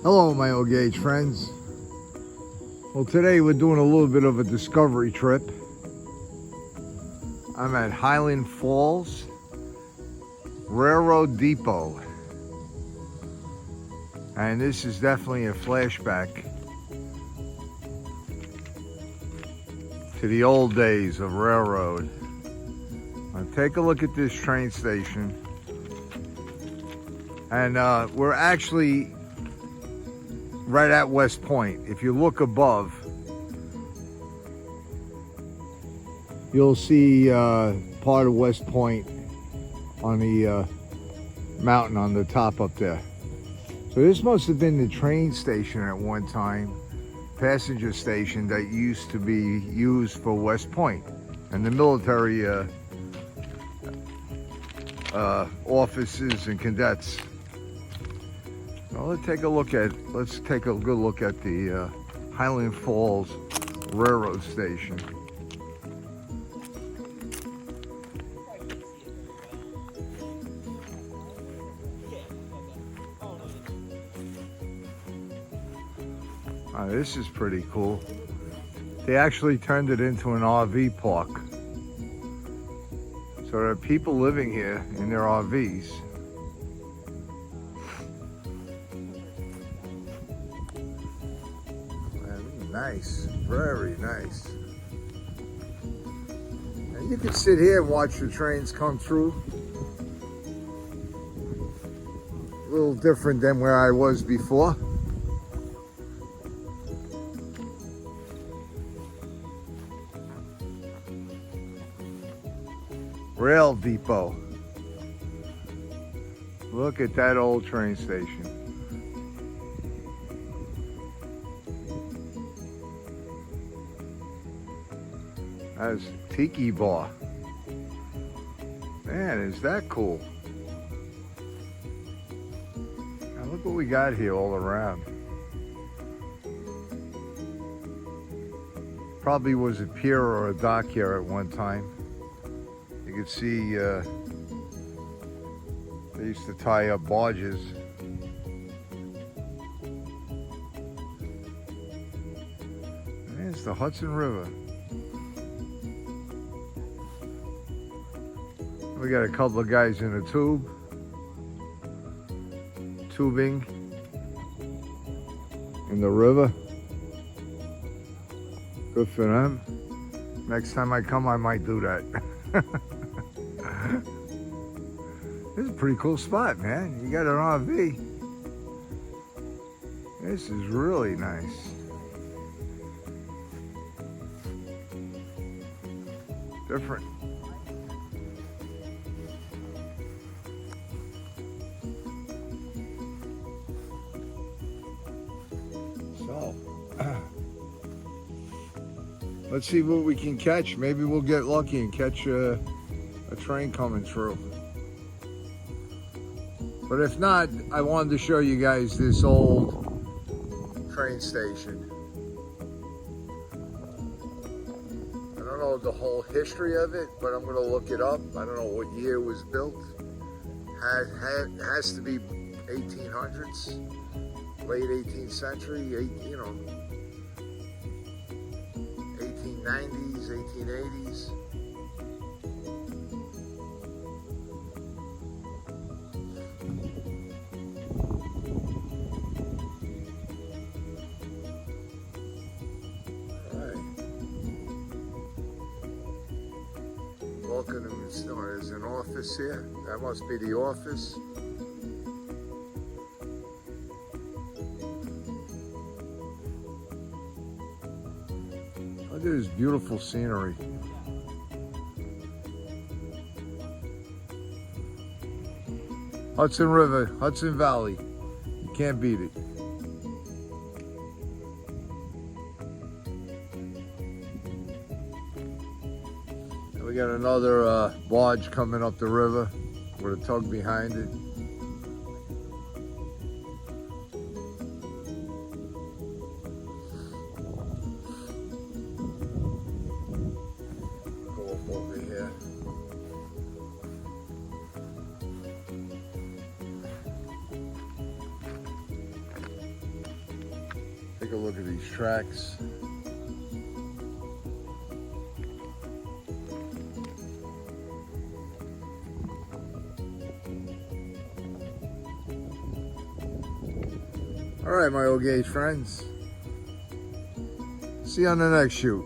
Hello, my old gauge friends. Well, today we're doing a little bit of a discovery trip. I'm at Highland Falls Railroad Depot, and this is definitely a flashback to the old days of railroad. Now, take a look at this train station, and we're actually right at West Point. If you look above, you'll see part of West Point on the mountain on the top up there. So this must have been the train station at one time, passenger station that used to be used for West Point and the military offices and cadets. Well, let's take a good look at the Highland Falls Railroad Station. This is pretty cool. They actually turned it into an RV park. So there are people living here in their RVs. Nice, very nice. And you can sit here and watch the trains come through. A little different than where I was before. Rail Depot. Look at that old train station. That's Tiki Bar. Man, is that cool. Now look what we got here all around. Probably was a pier or a dock here at one time. You could see they used to tie up barges. And it's the Hudson River. We got a couple of guys in a tubing in the river. Good for them. Next time I come, I might do that. This is a pretty cool spot, man. You got an RV. This is really nice. Different. So, let's see what we can catch. Maybe we'll get lucky and catch a train coming through. But if not, I wanted to show you guys this old train station. I don't know the whole history of it, but I'm gonna look it up. I don't know what year it was built. Has to be 1800s, late 18th century, 1890s, 1880s. Welcome to, there's an office here. That must be the office. Look at this beautiful scenery. Hudson River, Hudson Valley. You can't beat it. We got another barge coming up the river with a tug behind it. Go up over here. Take a look at these tracks. All right, my old gauge friends. See you on the next shoot.